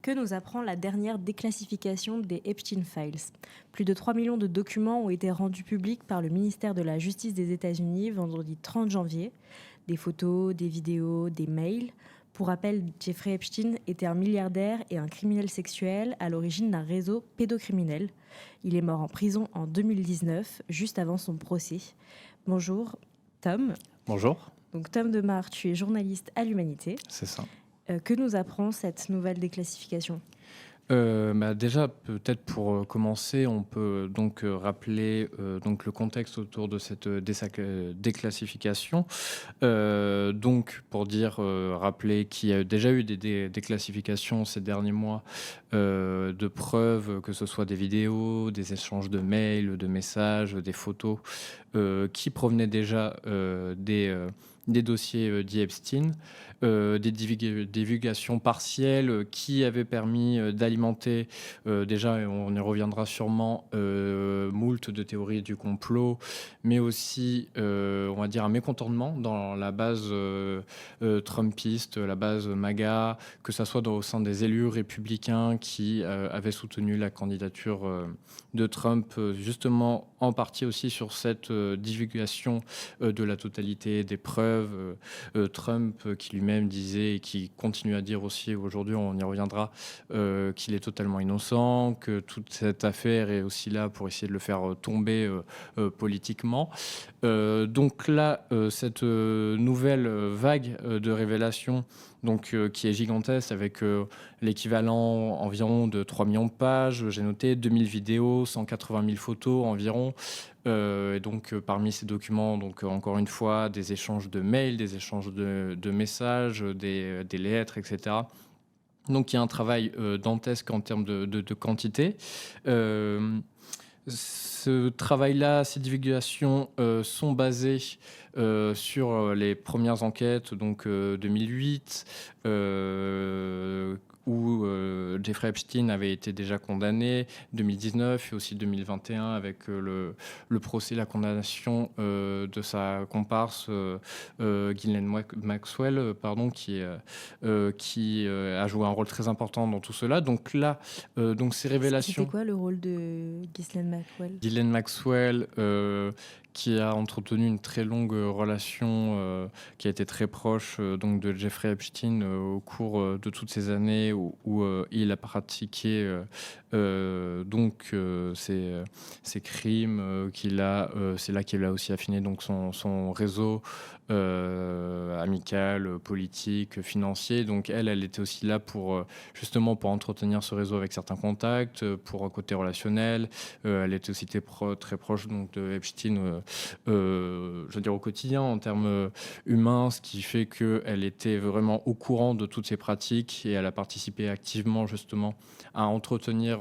Que nous apprend la dernière déclassification des Epstein Files? Plus de 3 millions de documents ont été rendus publics par le ministère de la Justice des États-Unis vendredi 30 janvier. Des photos, des vidéos, des mails. Pour rappel, Jeffrey Epstein était un milliardaire et un criminel sexuel à l'origine d'un réseau pédocriminel. Il est mort en prison en 2019, juste avant son procès. Bonjour, Tom. Bonjour, Donc Tom Demar, tu es journaliste à l'Humanité. c'est ça. Que nous apprend cette nouvelle déclassification? Déjà, peut-être pour commencer, on peut donc rappeler donc le contexte autour de cette déclassification. Donc, pour dire, rappeler qu'il y a déjà eu des déclassifications ces derniers mois de preuves, que ce soit des vidéos, des échanges de mails, de messages, des photos, qui provenaient déjà des dossiers dits Epstein. Des divulgations partielles qui avaient permis d'alimenter, déjà, et on y reviendra sûrement, moult de théories du complot, mais aussi, on va dire, un mécontentement dans la base trumpiste, la base MAGA, que ça soit au sein des élus républicains qui avaient soutenu la candidature de Trump, justement en partie aussi sur cette divulgation de la totalité des preuves. Trump qui lui-même disait et qui continue à dire aussi aujourd'hui, on y reviendra, qu'il est totalement innocent, que toute cette affaire est aussi là pour essayer de le faire tomber politiquement. Donc là, cette nouvelle vague de révélations donc, qui est gigantesque avec l'équivalent environ de 3 millions de pages, j'ai noté 2000 vidéos, 180 000 photos environ. Et donc, parmi ces documents, donc, encore une fois, des échanges de mails, des échanges de messages, des lettres, etc. Donc, il y a un travail dantesque en termes de quantité. Ce travail-là, ces divulgations sont basées sur les premières enquêtes, donc 2008, où Jeffrey Epstein avait été déjà condamné, 2019 et aussi 2021 avec le procès, la condamnation de sa comparse Ghislaine Maxwell, qui a joué un rôle très important dans tout cela. Donc là, donc ces révélations... C'était quoi le rôle de Ghislaine Maxwell? Ghislaine Maxwell, qui a entretenu une très longue relation, qui a été très proche donc de Jeffrey Epstein au cours de toutes ces années où il a pratiqué ces crimes c'est là qu'il a aussi affiné donc son réseau amical, politique, financier. Donc elle était aussi là pour justement pour entretenir ce réseau avec certains contacts, pour un côté relationnel. Elle était aussi très proche donc, de Epstein, je veux dire au quotidien en termes humains, ce qui fait qu'elle était vraiment au courant de toutes ces pratiques et elle a participé activement justement à entretenir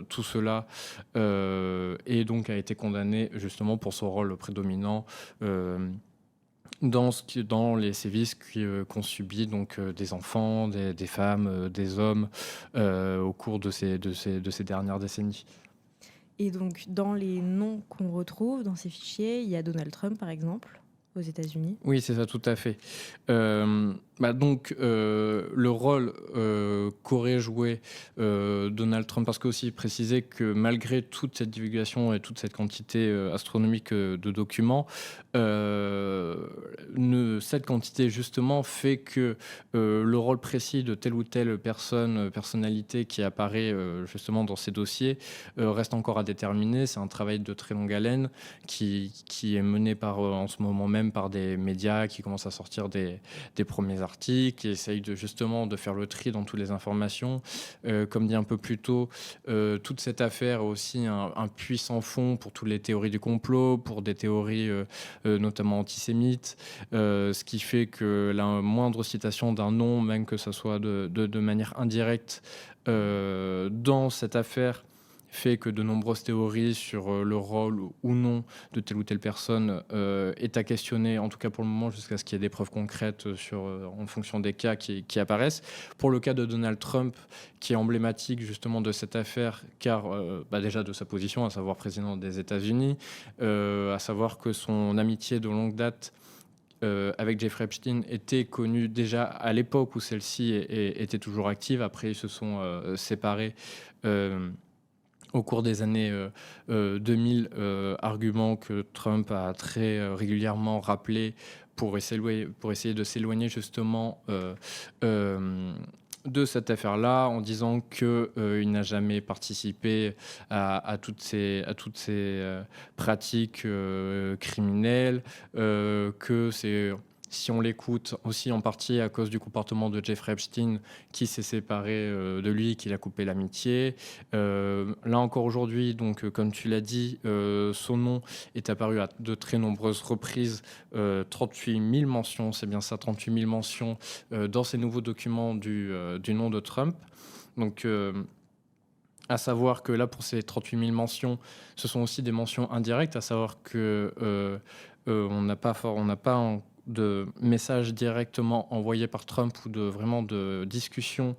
tout cela et donc a été condamnée justement pour son rôle prédominant dans les sévices qu'ont subis donc des enfants, des femmes, des hommes au cours de ces dernières décennies. Et donc, dans les noms qu'on retrouve dans ces fichiers, il y a Donald Trump, par exemple, aux États-Unis. Oui, c'est ça, tout à fait. Le rôle qu'aurait joué Donald Trump, parce que aussi préciser que malgré toute cette divulgation et toute cette quantité astronomique de documents, cette quantité justement fait que le rôle précis de telle ou telle personnalité qui apparaît justement dans ces dossiers reste encore à déterminer. C'est un travail de très longue haleine qui est mené en ce moment même par des médias qui commencent à sortir des premiers articles, qui essayent justement de faire le tri dans toutes les informations. Comme dit un peu plus tôt, toute cette affaire a aussi un puissant fond pour toutes les théories du complot, pour des théories notamment antisémites, ce qui fait que la moindre citation d'un nom, même que ce soit de manière indirecte, dans cette affaire, fait que de nombreuses théories sur le rôle ou non de telle ou telle personne est à questionner, en tout cas pour le moment, jusqu'à ce qu'il y ait des preuves concrètes en fonction des cas qui apparaissent. Pour le cas de Donald Trump, qui est emblématique justement de cette affaire, car déjà de sa position, à savoir président des États-Unis, à savoir que son amitié de longue date avec Jeffrey Epstein était connue déjà à l'époque où celle-ci était toujours active. Après, ils se sont séparés au cours des années 2000, argument que Trump a très régulièrement rappelé pour essayer de s'éloigner justement de cette affaire-là, en disant qu'il n'a jamais participé à toutes ces pratiques criminelles, que c'est, si on l'écoute, aussi en partie à cause du comportement de Jeffrey Epstein, qui s'est séparé de lui, qui l'a coupé l'amitié. Là encore aujourd'hui, donc comme tu l'as dit, son nom est apparu à de très nombreuses reprises, 38 000 mentions, c'est bien ça, 38 000 mentions dans ces nouveaux documents du nom de Trump. Donc, à savoir que là, pour ces 38 000 mentions, ce sont aussi des mentions indirectes, à savoir que on n'a pas de message directement envoyé par Trump ou vraiment de discussion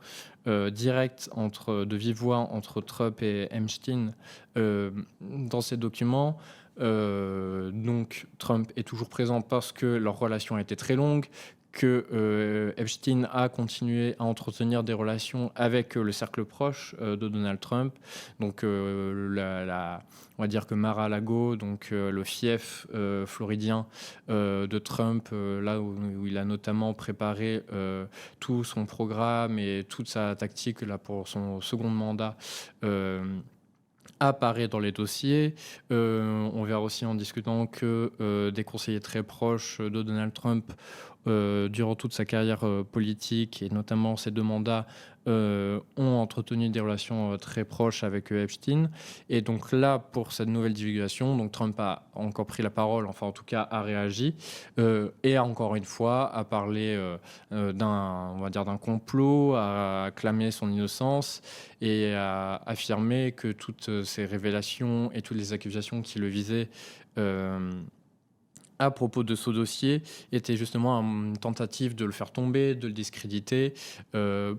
directe de vive voix entre Trump et Epstein dans ces documents. Donc Trump est toujours présent parce que leur relation a été très longue, que Epstein a continué à entretenir des relations avec le cercle proche de Donald Trump. Donc on va dire que Mar-a-Lago, donc le fief floridien de Trump, là où il a notamment préparé tout son programme et toute sa tactique là, pour son second mandat, apparaît dans les dossiers. On verra aussi en discutant que des conseillers très proches de Donald Trump durant toute sa carrière politique et notamment ses 2 mandats ont entretenu des relations très proches avec Epstein. Et donc là, pour cette nouvelle divulgation, donc Trump a encore pris la parole, enfin en tout cas a réagi, et encore une fois a parlé on va dire d'un complot, a clamé son innocence et a affirmé que toutes ces révélations et toutes les accusations qui le visaient à propos de ce dossier était justement une tentative de le faire tomber, de le discréditer.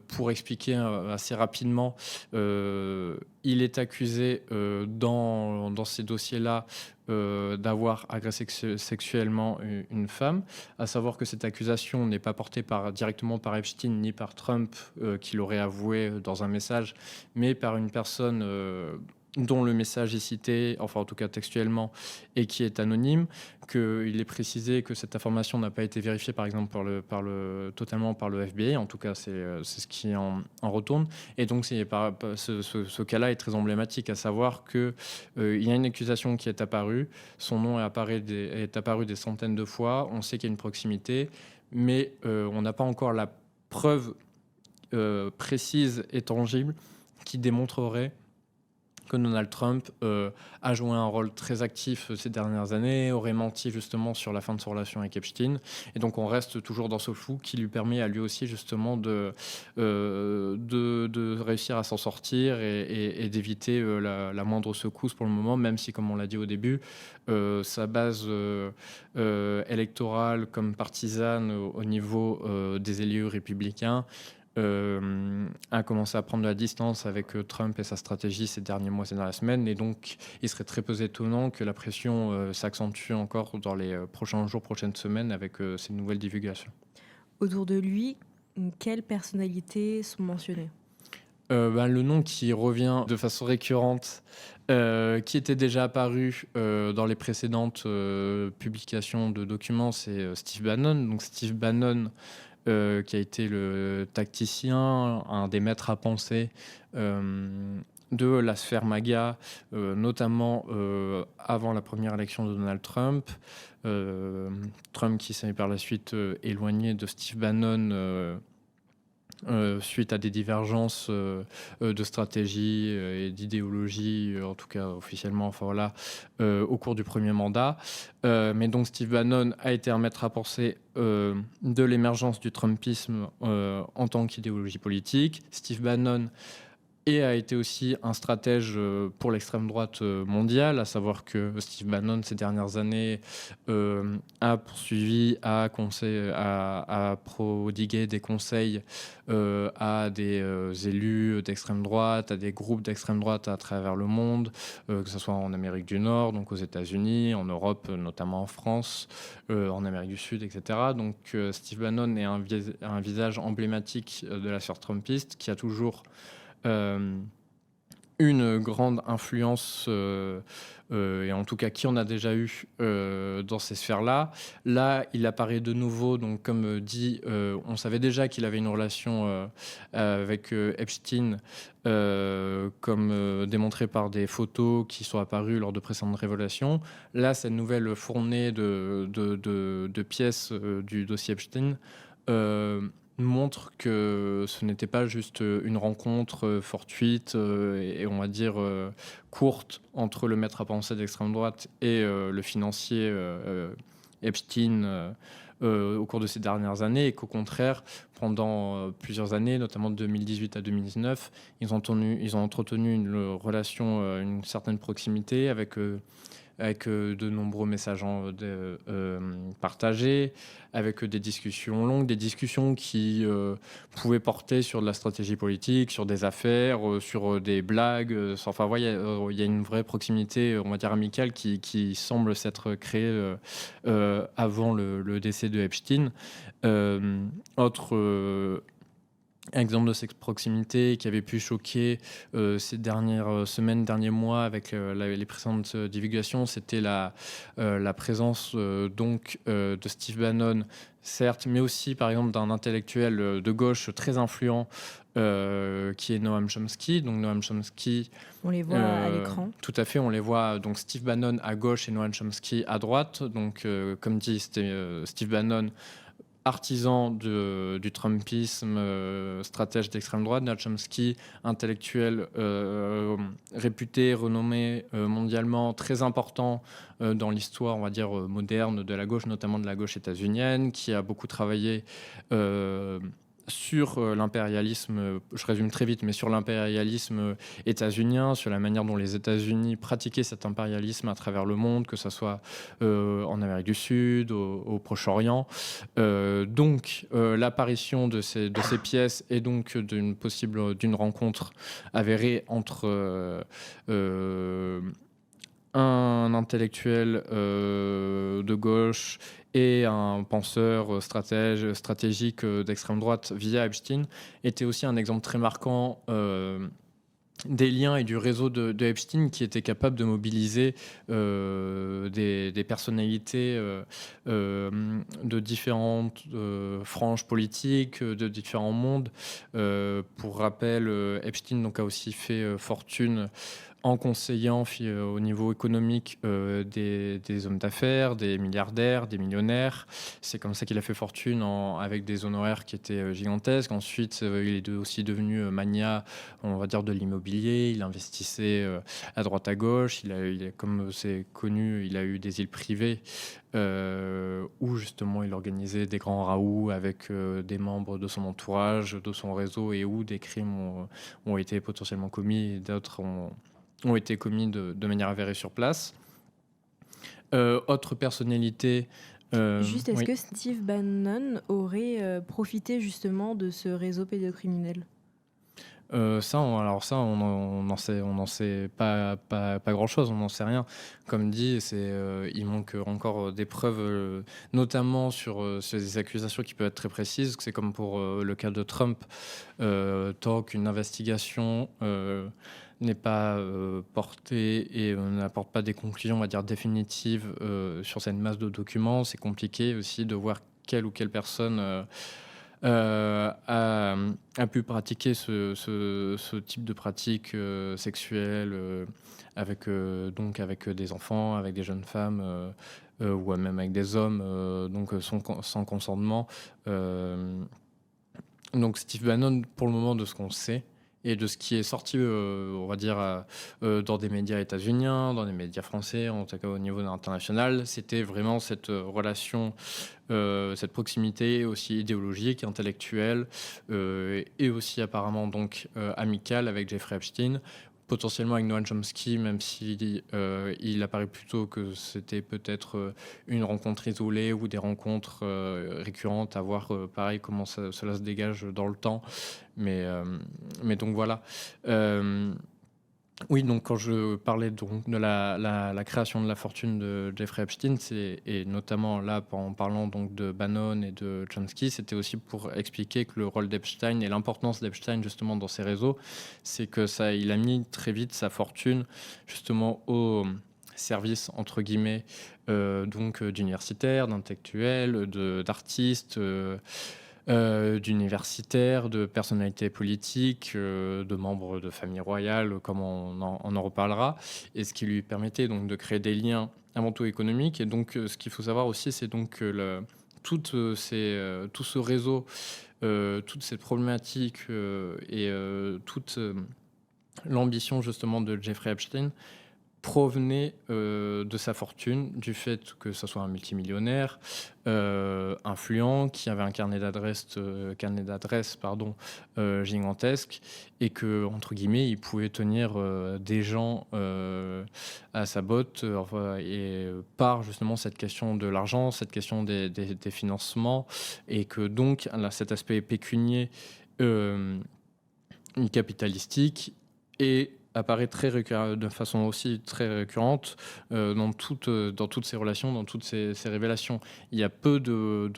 Pour expliquer assez rapidement, il est accusé dans ces dossiers-là d'avoir agressé sexuellement une femme. À savoir que cette accusation n'est pas portée directement par Epstein ni par Trump, qui l'aurait avoué dans un message, mais par une personne dont le message est cité, enfin en tout cas textuellement, et qui est anonyme, qu'il est précisé que cette information n'a pas été vérifiée par exemple totalement par le FBI, en tout cas c'est ce qui en retourne, et donc ce cas-là est très emblématique, à savoir qu'il y a une accusation qui est apparue, son nom est apparu des centaines de fois, on sait qu'il y a une proximité, mais on n'a pas encore la preuve précise et tangible qui démontrerait que Donald Trump a joué un rôle très actif ces dernières années, aurait menti justement sur la fin de son relation avec Epstein. Et donc on reste toujours dans ce flou qui lui permet à lui aussi justement de réussir à s'en sortir et d'éviter la moindre secousse pour le moment, même si, comme on l'a dit au début, sa base électorale comme partisane au niveau des élus républicains a commencé à prendre de la distance avec Trump et sa stratégie ces derniers mois, ces dernières semaines. Et donc, il serait très peu étonnant que la pression s'accentue encore dans les prochains jours, prochaines semaines avec ces nouvelles divulgations. Autour de lui, quelles personnalités sont mentionnées ? Le nom qui revient de façon récurrente, qui était déjà apparu dans les précédentes publications de documents, c'est Steve Bannon. Donc Steve Bannon, qui a été le tacticien, un des maîtres à penser de la sphère MAGA, notamment avant la première élection de Donald Trump. Trump qui s'est par la suite éloigné de Steve Bannon suite à des divergences de stratégie et d'idéologie, en tout cas officiellement, enfin voilà, au cours du premier mandat. Mais donc Steve Bannon a été un maître à penser de l'émergence du Trumpisme en tant qu'idéologie politique. Steve Bannon et a été aussi un stratège pour l'extrême droite mondiale, à savoir que Steve Bannon, ces dernières années, a poursuivi, a prodigué des conseils à des élus d'extrême droite, à des groupes d'extrême droite à travers le monde, que ce soit en Amérique du Nord, donc aux États-Unis, en Europe, notamment en France, en Amérique du Sud, etc. Donc Steve Bannon est un visage emblématique de la sphère trumpiste qui a toujours une grande influence, et en tout cas qui en a déjà eu dans ces sphères-là. Là, il apparaît de nouveau, donc comme dit, on savait déjà qu'il avait une relation avec Epstein, comme démontré par des photos qui sont apparues lors de précédentes révélations. Là, cette nouvelle fournée de pièces du dossier Epstein montre que ce n'était pas juste une rencontre fortuite et on va dire courte entre le maître à penser d'extrême droite et le financier Epstein au cours de ces dernières années, et qu'au contraire, pendant plusieurs années, notamment de 2018 à 2019, ils ont entretenu une relation, une certaine proximité avec de nombreux messages partagés, avec des discussions longues, des discussions qui pouvaient porter sur de la stratégie politique, sur des affaires, sur des blagues. Enfin, voilà, il y a une vraie proximité, on va dire amicale, qui semble s'être créée avant le décès de Epstein. Autre exemple de cette proximité qui avait pu choquer ces dernières semaines, derniers mois avec les précédentes divulgations, c'était la présence de Steve Bannon, certes, mais aussi par exemple d'un intellectuel de gauche très influent qui est Noam Chomsky. Donc Noam Chomsky, On les voit à l'écran. tout à fait, on les voit. Donc Steve Bannon à gauche et Noam Chomsky à droite. Donc comme dit, c'était Steve Bannon, artisan du Trumpisme, stratège d'extrême droite, Noam Chomsky, intellectuel réputé, renommé mondialement, très important dans l'histoire, on va dire, moderne de la gauche, notamment de la gauche états-unienne, qui a beaucoup travaillé sur l'impérialisme, je résume très vite, mais sur l'impérialisme états-unien, sur la manière dont les États-Unis pratiquaient cet impérialisme à travers le monde, que ce soit en Amérique du Sud, au Proche-Orient. Donc, l'apparition de ces pièces et donc d'une rencontre avérée entre un intellectuel de gauche et un penseur stratégique d'extrême droite via Epstein était aussi un exemple très marquant des liens et du réseau de Epstein, qui était capable de mobiliser des personnalités de différentes franges politiques, de différents mondes. Pour rappel, Epstein donc, a aussi fait fortune en conseillant au niveau économique des hommes d'affaires, des milliardaires, des millionnaires. C'est comme ça qu'il a fait fortune avec des honoraires qui étaient gigantesques. Ensuite, il est aussi devenu magnat, on va dire, de l'immobilier. Il investissait à droite à gauche. Comme c'est connu, il a eu des îles privées où justement il organisait des grands raouts avec des membres de son entourage, de son réseau, et où des crimes ont été potentiellement commis et d'autres ont été commis de manière avérée sur place. Autre personnalité... Juste, est-ce oui. que Steve Bannon aurait profité justement de ce réseau pédocriminel ? On n'en sait pas grand-chose, on n'en sait rien. Comme dit, il manque encore des preuves, notamment sur ces accusations qui peuvent être très précises. C'est comme pour le cas de Trump, tant qu'une investigation n'est pas portée et n'apporte pas des conclusions, on va dire, définitives sur cette masse de documents, c'est compliqué aussi de voir quelle ou quelle personne a pu pratiquer ce type de pratique sexuelle avec des enfants, avec des jeunes femmes ou même avec des hommes, sans consentement. Donc Steve Bannon, pour le moment, de ce qu'on sait, et de ce qui est sorti, on va dire, dans des médias états-uniens, dans des médias français, en tout cas au niveau international, c'était vraiment cette relation, cette proximité aussi idéologique, intellectuelle, et aussi apparemment donc amicale avec Jeffrey Epstein. Potentiellement avec Noam Chomsky, même si il apparaît plutôt que c'était peut-être une rencontre isolée ou des rencontres récurrentes, à voir pareil comment cela se dégage dans le temps. Mais, euh, mais donc voilà. Euh, oui, donc quand je parlais donc de la création de la fortune de Jeffrey Epstein, et notamment là en parlant donc de Bannon et de Chomsky, c'était aussi pour expliquer que le rôle d'Epstein et l'importance d'Epstein justement dans ces réseaux, c'est que ça, il a mis très vite sa fortune justement au service entre guillemets donc d'universitaires, d'intellectuels, d'artistes. D'universitaires, de personnalités politiques, de membres de familles royales, comme on en reparlera, et ce qui lui permettait donc de créer des liens avant tout économiques. Et donc, ce qu'il faut savoir aussi, c'est donc que tout ce réseau, toute cette problématique et toute l'ambition justement de Jeffrey Epstein provenait de sa fortune, du fait que ce soit un multimillionnaire, influent, qui avait un carnet d'adresses pardon, gigantesque, et que, entre guillemets, il pouvait tenir des gens à sa botte, et par justement cette question de l'argent, cette question des financements, et que donc là, cet aspect pécunier, capitalistique, et apparaît de façon aussi très récurrente dans toutes ces relations, dans toutes ces révélations. Il y a peu de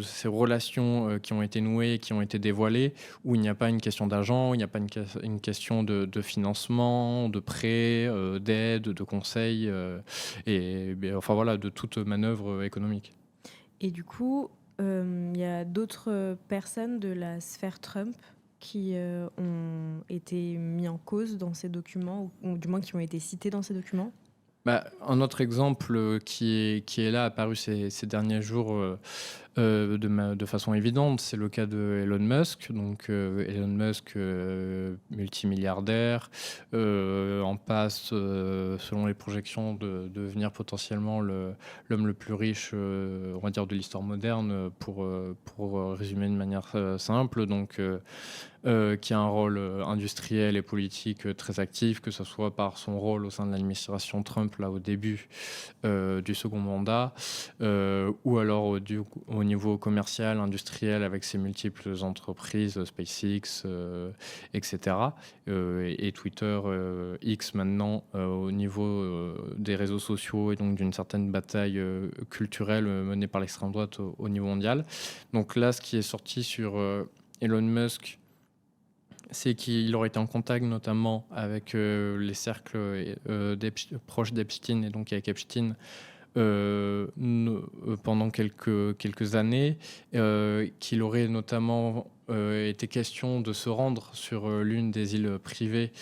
ces relations qui ont été nouées, qui ont été dévoilées, où il n'y a pas une question d'argent, il n'y a pas une question de financement, de prêt, d'aide, de conseil, enfin voilà, de toute manœuvre économique. Et du coup, il y a d'autres personnes de la sphère Trump qui ont été mis en cause dans ces documents, ou du moins qui ont été cités dans ces documents. Un autre exemple qui est là, apparu ces derniers jours de façon évidente, c'est le cas de Elon Musk. Donc Elon Musk, multimilliardaire, en passe, selon les projections, de devenir potentiellement l'homme le plus riche, on va dire, de l'histoire moderne, pour résumer de manière simple. Donc qui a un rôle industriel et politique très actif, que ce soit par son rôle au sein de l'administration Trump, là, au début du second mandat, ou alors au niveau commercial, industriel, avec ses multiples entreprises, SpaceX, etc. Et Twitter, X maintenant, au niveau des réseaux sociaux, et donc d'une certaine bataille culturelle menée par l'extrême droite au niveau mondial. Donc là, ce qui est sorti sur Elon Musk, c'est qu'il aurait été en contact notamment avec les cercles proches d'Epstein, et donc avec Epstein, pendant quelques années, qu'il aurait notamment été question de se rendre sur l'une des îles privées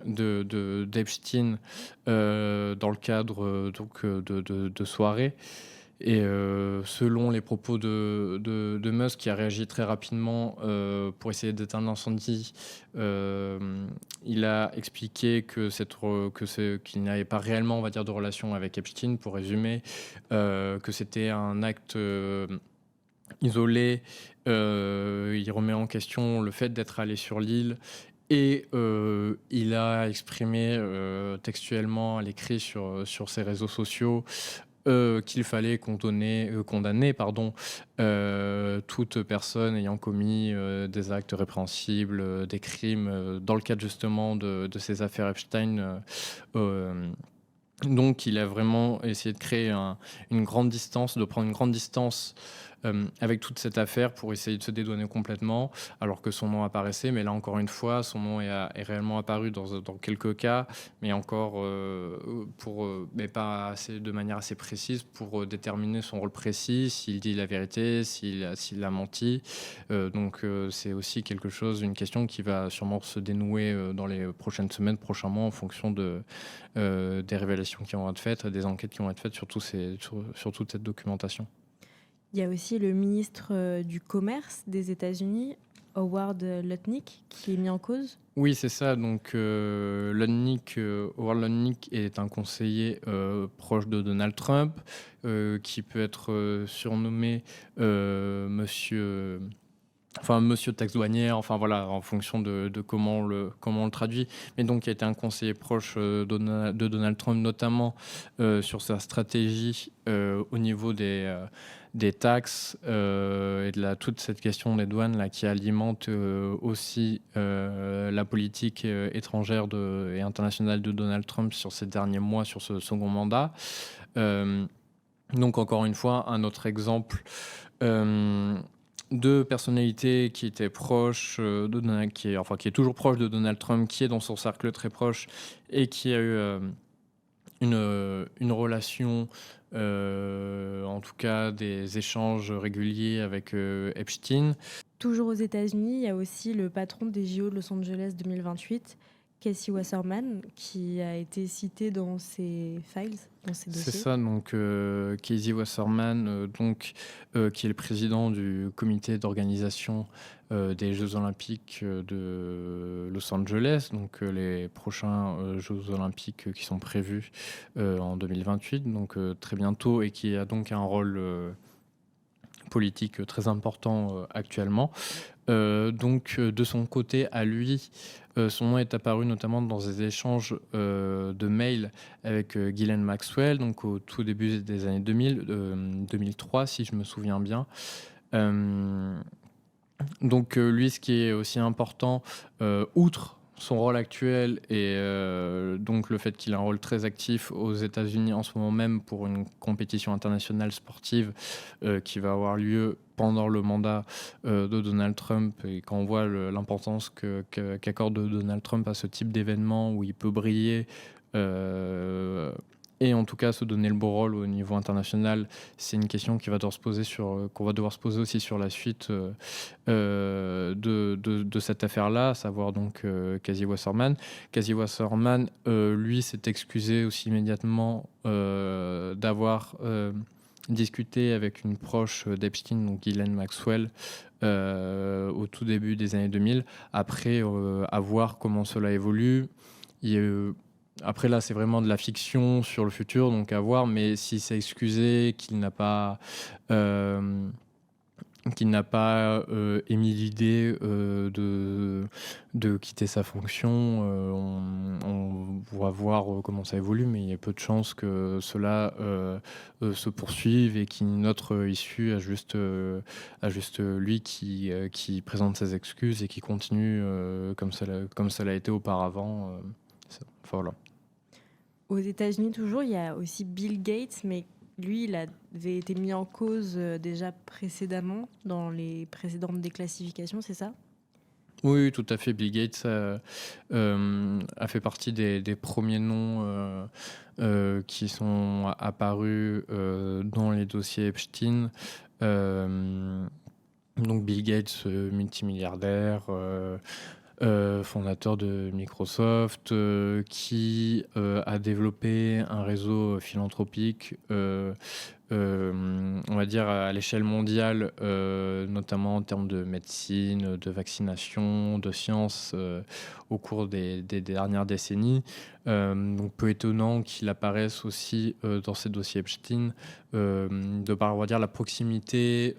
d'Epstein, dans le cadre donc, de soirées. Et selon les propos de Musk, qui a réagi très rapidement pour essayer d'éteindre l'incendie, il a expliqué qu'il n'avait pas réellement, on va dire, de relation avec Epstein, pour résumer, que c'était un acte isolé. Il remet en question le fait d'être allé sur l'île. Et il a exprimé textuellement à l'écrit sur ses réseaux sociaux qu'il fallait condamner toute personne ayant commis des actes répréhensibles, des crimes, dans le cadre justement de ces affaires Epstein. Donc il a vraiment essayé de créer une grande distance, de prendre une grande distance avec toute cette affaire, pour essayer de se dédouaner complètement, alors que son nom apparaissait. Mais là, encore une fois, son nom est réellement apparu dans quelques cas, mais encore mais pas de manière assez précise pour déterminer son rôle précis, s'il dit la vérité, s'il a menti. Donc c'est aussi une question qui va sûrement se dénouer dans les prochaines semaines, prochains mois, en fonction des révélations qui vont être faites, des enquêtes qui vont être faites sur toute cette documentation. Il y a aussi le ministre du Commerce des États-Unis, Howard Lutnick, qui est mis en cause. Oui, c'est ça. Donc, Howard Lutnick est un conseiller proche de Donald Trump, qui peut être surnommé Monsieur. Enfin, monsieur taxe douanière, enfin voilà, en fonction de comment on le traduit. Mais donc, il a été un conseiller proche de Donald Trump, notamment sur sa stratégie au niveau des taxes et toute cette question des douanes là, qui alimente aussi la politique étrangère et internationale de Donald Trump sur ces derniers mois, sur ce second mandat. Euh, donc, encore une fois, un autre exemple de personnalité qui était proche qui est toujours proche de Donald Trump, qui est dans son cercle très proche et qui a eu une relation, en tout cas des échanges réguliers avec Epstein. Toujours aux États-Unis, il y a aussi le patron des JO de Los Angeles 2028, Casey Wasserman, qui a été cité dans ses files, dans ses C'est dossiers. ça, donc Casey Wasserman, qui est le président du comité d'organisation des Jeux Olympiques de Los Angeles, donc les prochains Jeux Olympiques qui sont prévus en 2028, donc très bientôt, et qui a donc un rôle politique très important actuellement. De son côté, à lui, son nom est apparu notamment dans des échanges de mails avec Ghislaine Maxwell, donc au tout début des années 2000, 2003 si je me souviens bien. Lui, ce qui est aussi important, outre son rôle actuel et donc le fait qu'il a un rôle très actif aux États-Unis en ce moment même pour une compétition internationale sportive qui va avoir lieu pendant le mandat de Donald Trump, et quand on voit l'importance qu'accorde Donald Trump à ce type d'événement où il peut briller et en tout cas se donner le beau rôle au niveau international, c'est une question qu'on va devoir se poser aussi sur la suite de cette affaire-là, à savoir donc Casey Wasserman. Casey Wasserman, lui, s'est excusé aussi immédiatement d'avoir discuté avec une proche d'Epstein, donc Ghislaine Maxwell, au tout début des années 2000. Après, à voir comment cela évolue. Après là, c'est vraiment de la fiction sur le futur, donc à voir. Mais s'il s'est excusé, qu'il n'a pas émis l'idée de quitter sa fonction, on va voir comment ça évolue, mais il y a peu de chances que cela se poursuive et qu'une autre issue à juste lui qui présente ses excuses et qui continue comme ça l'a été auparavant. Enfin, voilà. Aux États-Unis, toujours, il y a aussi Bill Gates, mais lui, il avait été mis en cause déjà précédemment dans les précédentes déclassifications, c'est ça ? Oui, tout à fait. Bill Gates a fait partie des premiers noms qui sont apparus dans les dossiers Epstein. Donc Bill Gates, multimilliardaire, fondateur de Microsoft, qui a développé un réseau philanthropique, on va dire à l'échelle mondiale, notamment en termes de médecine, de vaccination, de sciences, au cours des dernières décennies. Donc peu étonnant qu'il apparaisse aussi dans ces dossiers Epstein, de par, on va dire, la proximité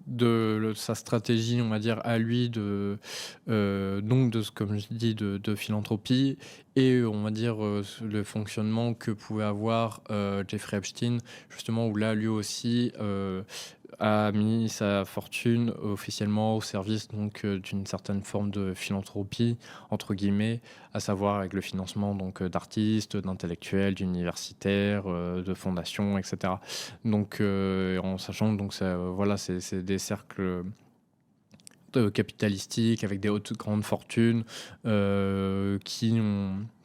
de sa stratégie, on va dire, à lui comme je dis, de philanthropie, et on va dire le fonctionnement que pouvait avoir Jeffrey Epstein, justement, où là lui aussi a mis sa fortune officiellement au service donc d'une certaine forme de philanthropie entre guillemets, à savoir avec le financement donc d'artistes, d'intellectuels, d'universitaires, de fondations, etc. Donc en sachant que donc ça, voilà, c'est des cercles capitalistiques avec des hautes grandes fortunes qui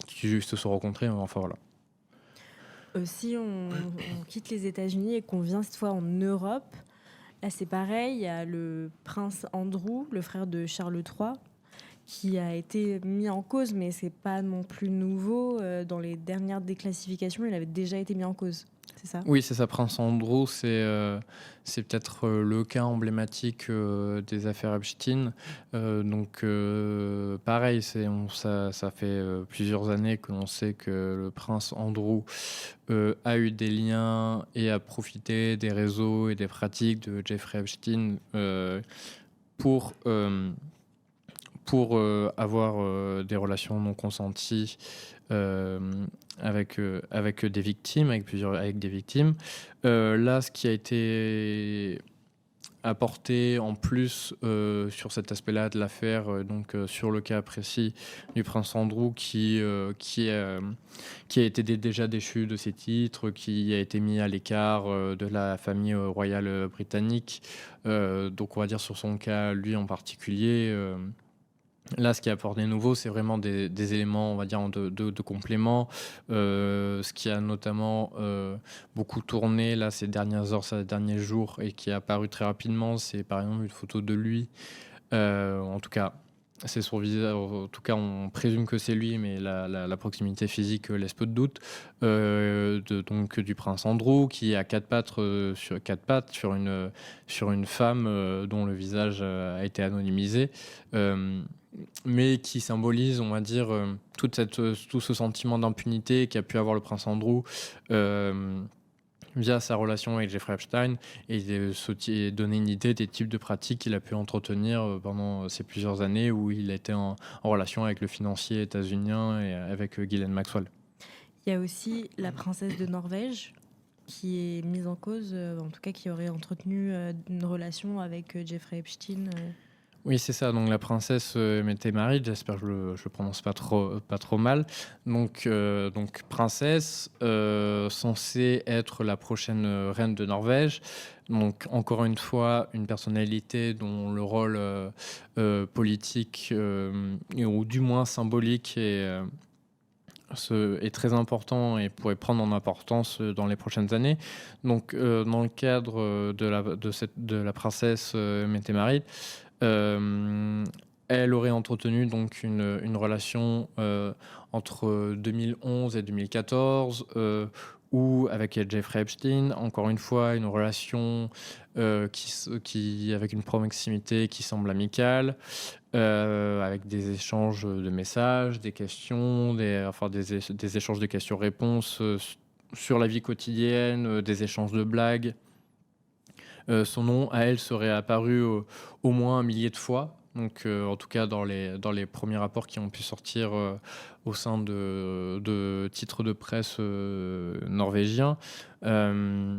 juste se sont rencontrés, enfin voilà. Si on quitte les États-Unis et qu'on vient cette fois en Europe, là c'est pareil, il y a le prince Andrew, le frère de Charles III, qui a été mis en cause, mais c'est pas non plus nouveau. Dans les dernières déclassifications, il avait déjà été mis en cause. c'est ça? Oui, c'est ça, Prince Andrew, c'est peut-être, le cas emblématique, des affaires Epstein. Pareil, ça fait, plusieurs années que l'on sait que le prince Andrew, a eu des liens et a profité des réseaux et des pratiques de Jeffrey Epstein, pour, avoir, des relations non consenties, avec des victimes, avec des victimes. Là, ce qui a été apporté en plus, sur cet aspect-là de l'affaire, sur le cas précis du prince Andrew qui a été déjà déchu de ses titres, qui a été mis à l'écart, de la famille, royale, britannique. Donc on va dire sur son cas, lui en particulier, là, ce qui est apporté nouveau, c'est vraiment des éléments, on va dire, de complément. Ce qui a notamment, beaucoup tourné là ces dernières heures, ces derniers jours et qui est apparu très rapidement, c'est par exemple une photo de lui. En tout cas, c'est son visage. En tout cas, on présume que c'est lui, mais la proximité physique, laisse peu de doute. Du prince Andrew qui est à quatre pattes sur une femme, dont le visage, a été anonymisé. Euh, mais qui symbolise, on va dire, tout ce sentiment d'impunité qu'a pu avoir le prince Andrew, euh, via sa relation avec Jeffrey Epstein, et donner une idée des types de pratiques qu'il a pu entretenir, pendant ces plusieurs années où il était en relation avec le financier états-unien et avec, Ghislaine Maxwell. Il y a aussi la princesse de Norvège qui est mise en cause, en tout cas qui aurait entretenu une relation avec Jeffrey Epstein. Oui, c'est ça. Donc la princesse, Mette-Marit, j'espère que je le prononce pas trop mal. Donc princesse, censée être la prochaine, reine de Norvège. Donc encore une fois, une personnalité dont le rôle, politique, ou du moins symbolique est très important et pourrait prendre en importance, dans les prochaines années. Donc, dans le cadre, de la princesse, Mette-Marit, euh, elle aurait entretenu donc une relation, entre 2011 et 2014, ou avec Jeffrey Epstein, encore une fois une relation, avec une proximité qui semble amicale, avec des échanges de messages, des questions, des échanges de questions-réponses, sur la vie quotidienne, des échanges de blagues. Son nom à elle serait apparu au moins un millier de fois. Donc, en tout cas, dans les premiers rapports qui ont pu sortir, au sein de titres de presse, norvégiens. Euh,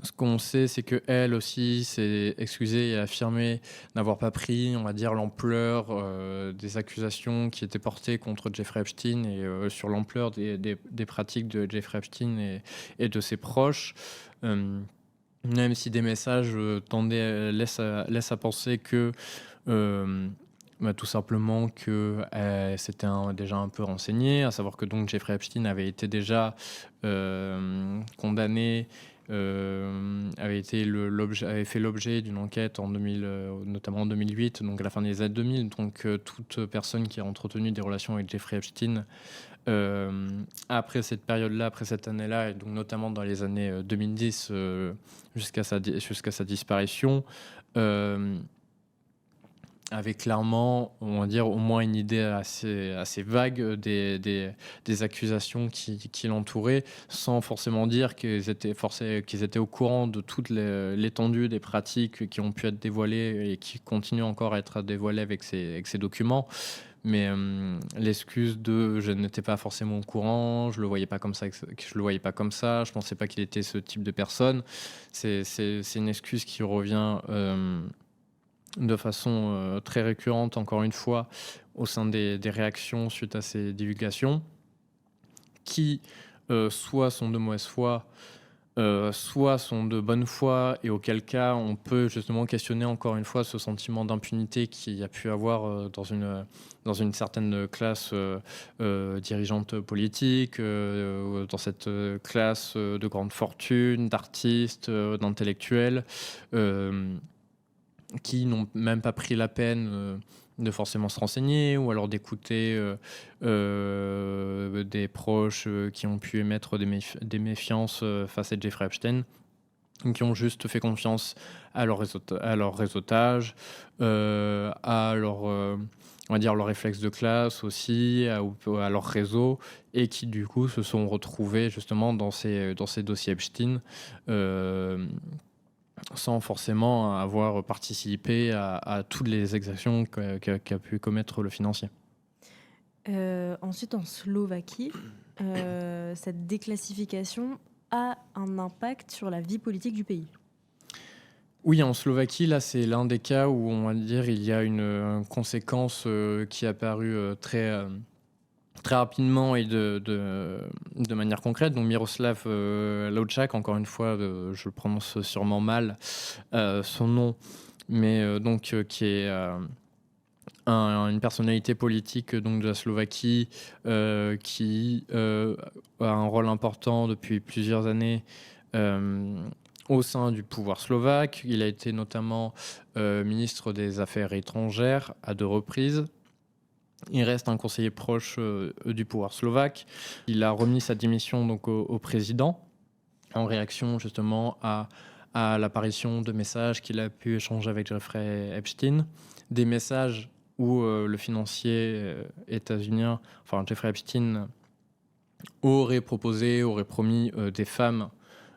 Ce qu'on sait, c'est que elle aussi s'est excusée et a affirmé n'avoir pas pris, on va dire, l'ampleur, des accusations qui étaient portées contre Jeffrey Epstein et, sur l'ampleur des pratiques de Jeffrey Epstein et de ses proches. Euh, Même si des messages, laissent à penser que, euh, tout simplement que, s'était déjà un peu renseigné, à savoir que donc Jeffrey Epstein avait été déjà, condamné, avait fait l'objet d'une enquête en 2000, notamment en 2008, donc à la fin des années 2000. Donc, toute personne qui a entretenu des relations avec Jeffrey Epstein, après cette période-là, après cette année-là, et donc notamment dans les années, 2010, jusqu'à sa disparition, euh, avait clairement, on va dire, au moins une idée assez vague, des accusations qui l'entouraient, sans forcément dire qu'ils étaient au courant de toute l'étendue des pratiques qui ont pu être dévoilées et qui continuent encore à être dévoilées avec ces documents. Mais, l'excuse de je n'étais pas forcément au courant, je le voyais pas comme ça, je le voyais pas comme ça, je pensais pas qu'il était ce type de personne. C'est une excuse qui revient, de façon, très récurrente, encore une fois, au sein des réactions suite à ces divulgations, qui, soit sont de mauvaise foi, soit sont de bonne foi, et auquel cas on peut justement questionner encore une fois ce sentiment d'impunité qu'il y a pu avoir, dans une certaine classe, dirigeante politique, dans cette, classe, de grande fortune, d'artistes, d'intellectuels. qui n'ont même pas pris la peine de forcément se renseigner ou alors d'écouter des proches qui ont pu émettre des méfiances face à Jeffrey Epstein, qui ont juste fait confiance à à leur réseautage, à leur, on va dire, leur réflexe de classe aussi, à leur réseau, et qui du coup se sont retrouvés justement dans ces dossiers Epstein, sans forcément avoir participé à toutes les exactions qu'a pu commettre le financier. Ensuite, en Slovaquie, cette déclassification a un impact sur la vie politique du pays. Oui, en Slovaquie, là, c'est l'un des cas où, on va dire, il y a une conséquence qui est apparue très rapidement et de manière concrète. Donc Miroslav Lajčák, encore une fois, je le prononce sûrement mal son nom, mais qui est une personnalité politique donc, de la Slovaquie qui a un rôle important depuis plusieurs années au sein du pouvoir slovaque. Il a été notamment ministre des Affaires étrangères à 2 reprises. Il reste un conseiller proche du pouvoir slovaque. Il a remis sa démission donc, au président en réaction justement à l'apparition de messages qu'il a pu échanger avec Jeffrey Epstein. Des messages où le financier états-unien, enfin Jeffrey Epstein, aurait promis des femmes,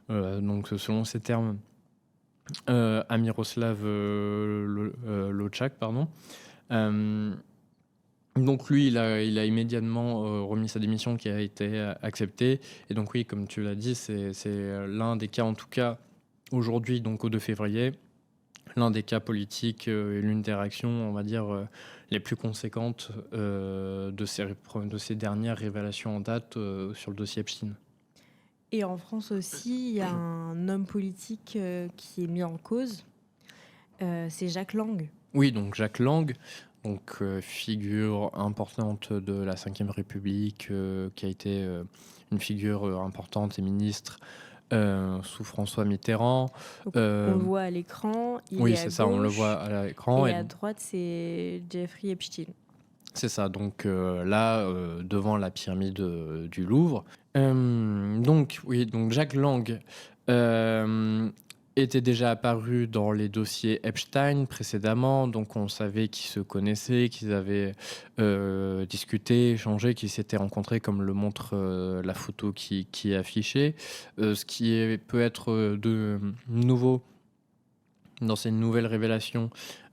donc selon ces termes, à Miroslav Lajčák, pardon. Donc lui, il a immédiatement remis sa démission qui a été acceptée. Et donc oui, comme tu l'as dit, c'est l'un des cas, en tout cas aujourd'hui, donc au 2 février, l'un des cas politiques et l'une des réactions, on va dire, les plus conséquentes de ces dernières révélations en date sur le dossier Epstein. Et en France aussi, il y a un homme politique qui est mis en cause. C'est Jack Lang. Oui, donc Jack Lang, donc figure importante de la Ve République, qui a été une figure importante et ministre sous François Mitterrand. Donc, on le voit à l'écran. Oui, c'est ça, on le voit à l'écran. Et à droite, c'est Jeffrey Epstein. C'est ça, donc là, devant la pyramide du Louvre. Donc Jack Lang était déjà apparu dans les dossiers Epstein précédemment, donc on savait qu'ils se connaissaient, qu'ils avaient discuté, échangé, qu'ils s'étaient rencontrés, comme le montre la photo qui est affichée. Ce qui peut être de nouveau dans ces nouvelles révélations,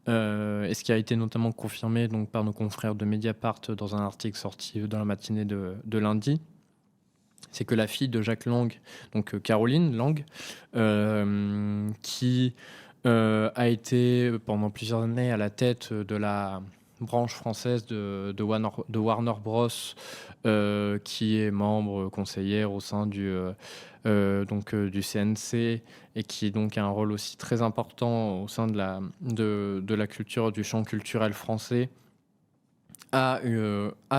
et ce qui a été notamment confirmé donc, par nos confrères de Mediapart dans un article sorti dans la matinée de lundi, c'est que la fille de Jack Lang, donc Caroline Lang, qui a été pendant plusieurs années à la tête de la branche française de Warner Bros, qui est membre conseillère au sein du CNC, et qui donc a un rôle aussi très important au sein de la culture, du champ culturel français, a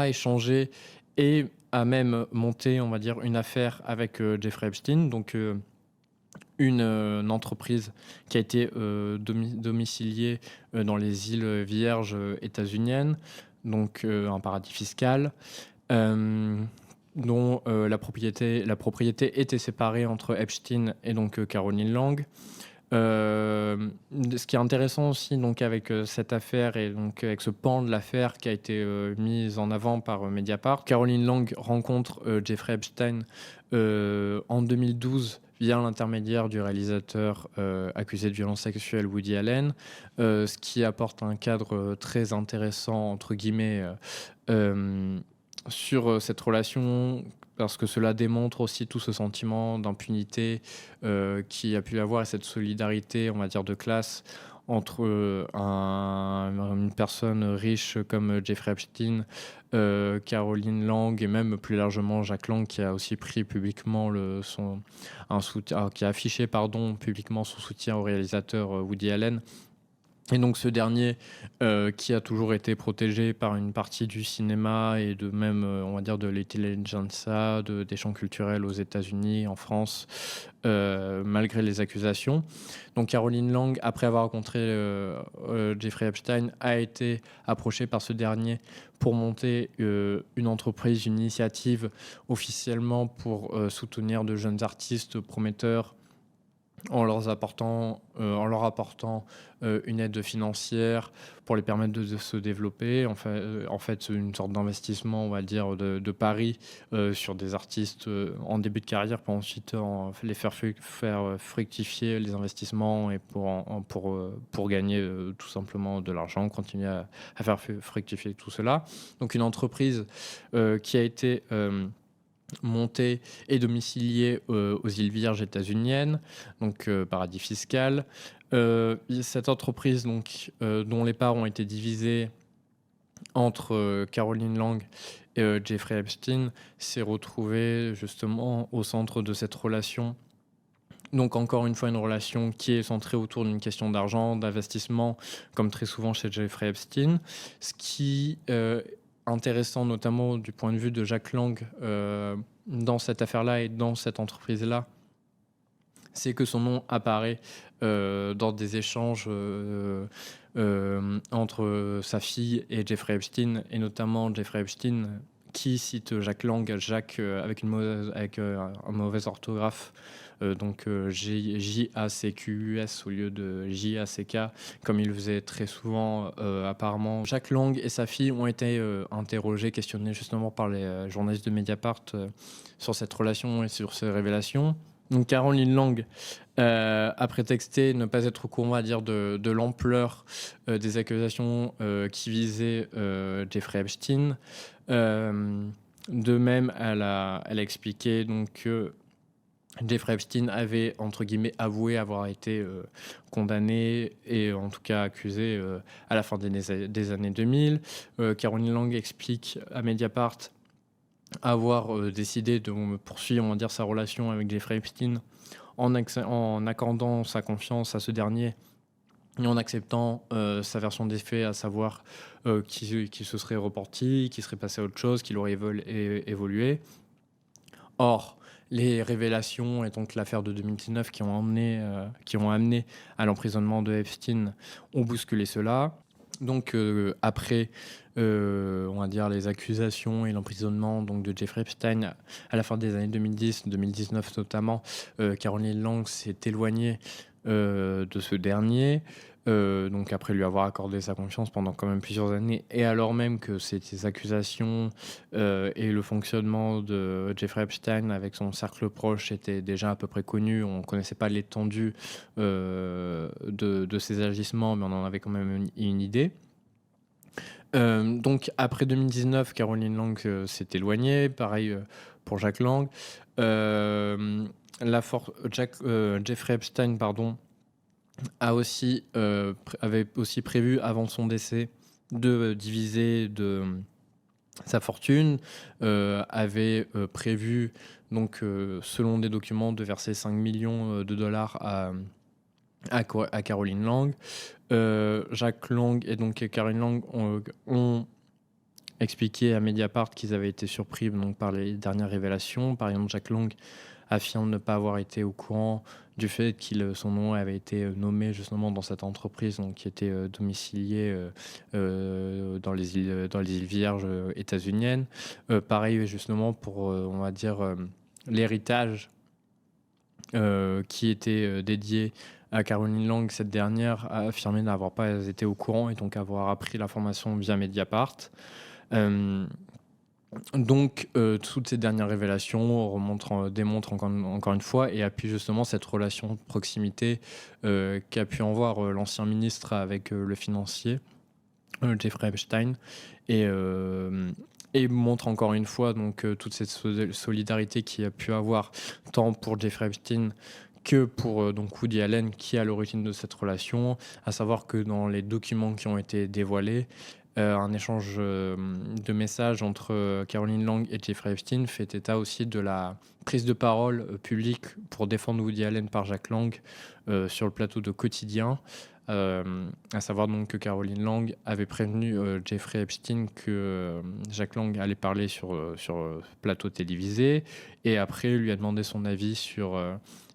échangé et a même monté, on va dire, une affaire avec Jeffrey Epstein, donc une entreprise qui a été domiciliée dans les îles Vierges états-uniennes, donc un paradis fiscal, dont la propriété était séparée entre Epstein et donc Caroline Lang. Ce qui est intéressant aussi donc avec cette affaire et donc avec ce pan de l'affaire qui a été mis en avant par Mediapart, Caroline Lang rencontre Jeffrey Epstein en 2012 via l'intermédiaire du réalisateur accusé de violences sexuelles Woody Allen, ce qui apporte un cadre très intéressant entre guillemets sur cette relation, parce que cela démontre aussi tout ce sentiment d'impunité qui a pu avoir, et cette solidarité, on va dire, de classe entre une personne riche comme Jeffrey Epstein, Caroline Lang et même plus largement Jack Lang, qui a aussi pris publiquement qui a affiché publiquement son soutien au réalisateur Woody Allen. Et donc ce dernier, qui a toujours été protégé par une partie du cinéma et de même, on va dire de l'intelligentsia, des champs culturels aux États-Unis, en France, malgré les accusations. Donc Caroline Lang, après avoir rencontré Jeffrey Epstein, a été approchée par ce dernier pour monter une entreprise, une initiative officiellement pour soutenir de jeunes artistes prometteurs en leur apportant une aide financière pour les permettre de se développer. En fait, une sorte d'investissement, on va dire, de pari sur des artistes en début de carrière pour ensuite les faire fructifier les investissements et pour gagner tout simplement de l'argent, continuer à faire fructifier tout cela. Donc une entreprise qui a été montée et domiciliée aux îles Vierges états-uniennes, donc paradis fiscal. Cette entreprise, donc, dont les parts ont été divisées entre Caroline Lang et Jeffrey Epstein, s'est retrouvée justement au centre de cette relation. Donc encore une fois, une relation qui est centrée autour d'une question d'argent, d'investissement, comme très souvent chez Jeffrey Epstein. Ce qui intéressant, notamment du point de vue de Jack Lang, dans cette affaire-là et dans cette entreprise-là, c'est que son nom apparaît dans des échanges entre sa fille et Jeffrey Epstein, et notamment Jeffrey Epstein qui cite Jack Lang, avec un mauvais orthographe, donc J-A-C-Q-U-S au lieu de J-A-C-K, comme il le faisait très souvent apparemment. Jack Lang et sa fille ont été interrogés, questionnés justement par les journalistes de Mediapart sur cette relation et sur ces révélations. Donc Caroline Lang a prétexté ne pas être au courant, à dire, de l'ampleur des accusations qui visaient Jeffrey Epstein. De même, elle a expliqué donc que Jeffrey Epstein avait, entre guillemets, avoué avoir été condamné et en tout cas accusé à la fin des années 2000. Caroline Lang explique à Mediapart avoir décidé de poursuivre, on va dire, sa relation avec Jeffrey Epstein en accordant sa confiance à ce dernier et en acceptant sa version des faits, à savoir qu'il se serait reporté, qu'il serait passé à autre chose, qu'il aurait évolué. Or, les révélations et donc l'affaire de 2019 qui ont amené à l'emprisonnement de Epstein ont bousculé cela. Donc après, on va dire, les accusations et l'emprisonnement donc de Jeffrey Epstein à la fin des années 2010, 2019 notamment, Caroline Lang s'est éloignée de ce dernier. Donc après lui avoir accordé sa confiance pendant quand même plusieurs années, et alors même que ces accusations et le fonctionnement de Jeffrey Epstein avec son cercle proche étaient déjà à peu près connus, on ne connaissait pas l'étendue de ses agissements, mais on en avait quand même une idée. Donc après 2019, Caroline Lang s'est éloignée, pareil pour Jack Lang. Jeffrey Epstein, avait aussi prévu avant son décès de diviser sa fortune, avait prévu donc selon des documents de verser 5 millions de dollars à Caroline Lang. Jack Lang et donc Caroline Lang ont expliqué à Mediapart qu'ils avaient été surpris donc par les dernières révélations. Par exemple, Jack Lang affirme ne pas avoir été au courant du fait que son nom avait été nommé justement dans cette entreprise donc, qui était domiciliée dans les îles Vierges états-uniennes. Pareil justement pour, on va dire, l'héritage qui était dédié à Caroline Lang. Cette dernière a affirmé n'avoir pas été au courant et donc avoir appris l'information via Mediapart. Donc, toutes ces dernières révélations démontrent encore une fois et appuient justement cette relation de proximité qu'a pu en voir l'ancien ministre avec le financier Jeffrey Epstein, et montre encore une fois donc toute cette solidarité qu'il a pu avoir tant pour Jeffrey Epstein que pour donc Woody Allen, qui est à l'origine de cette relation, à savoir que dans les documents qui ont été dévoilés, un échange de messages entre Caroline Lang et Jeffrey Epstein fait état aussi de la prise de parole publique pour défendre Woody Allen par Jack Lang sur le plateau de Quotidien, à savoir donc que Caroline Lang avait prévenu Jeffrey Epstein que Jack Lang allait parler sur plateau télévisé, et après lui a demandé son avis sur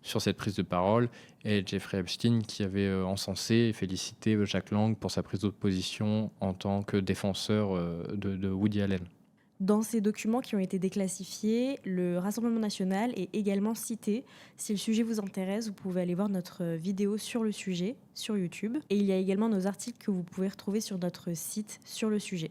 cette prise de parole, et Jeffrey Epstein qui avait encensé et félicité Jack Lang pour sa prise de position en tant que défenseur de Woody Allen. Dans ces documents qui ont été déclassifiés, le Rassemblement national est également cité. Si le sujet vous intéresse, vous pouvez aller voir notre vidéo sur le sujet sur YouTube. Et il y a également nos articles que vous pouvez retrouver sur notre site sur le sujet.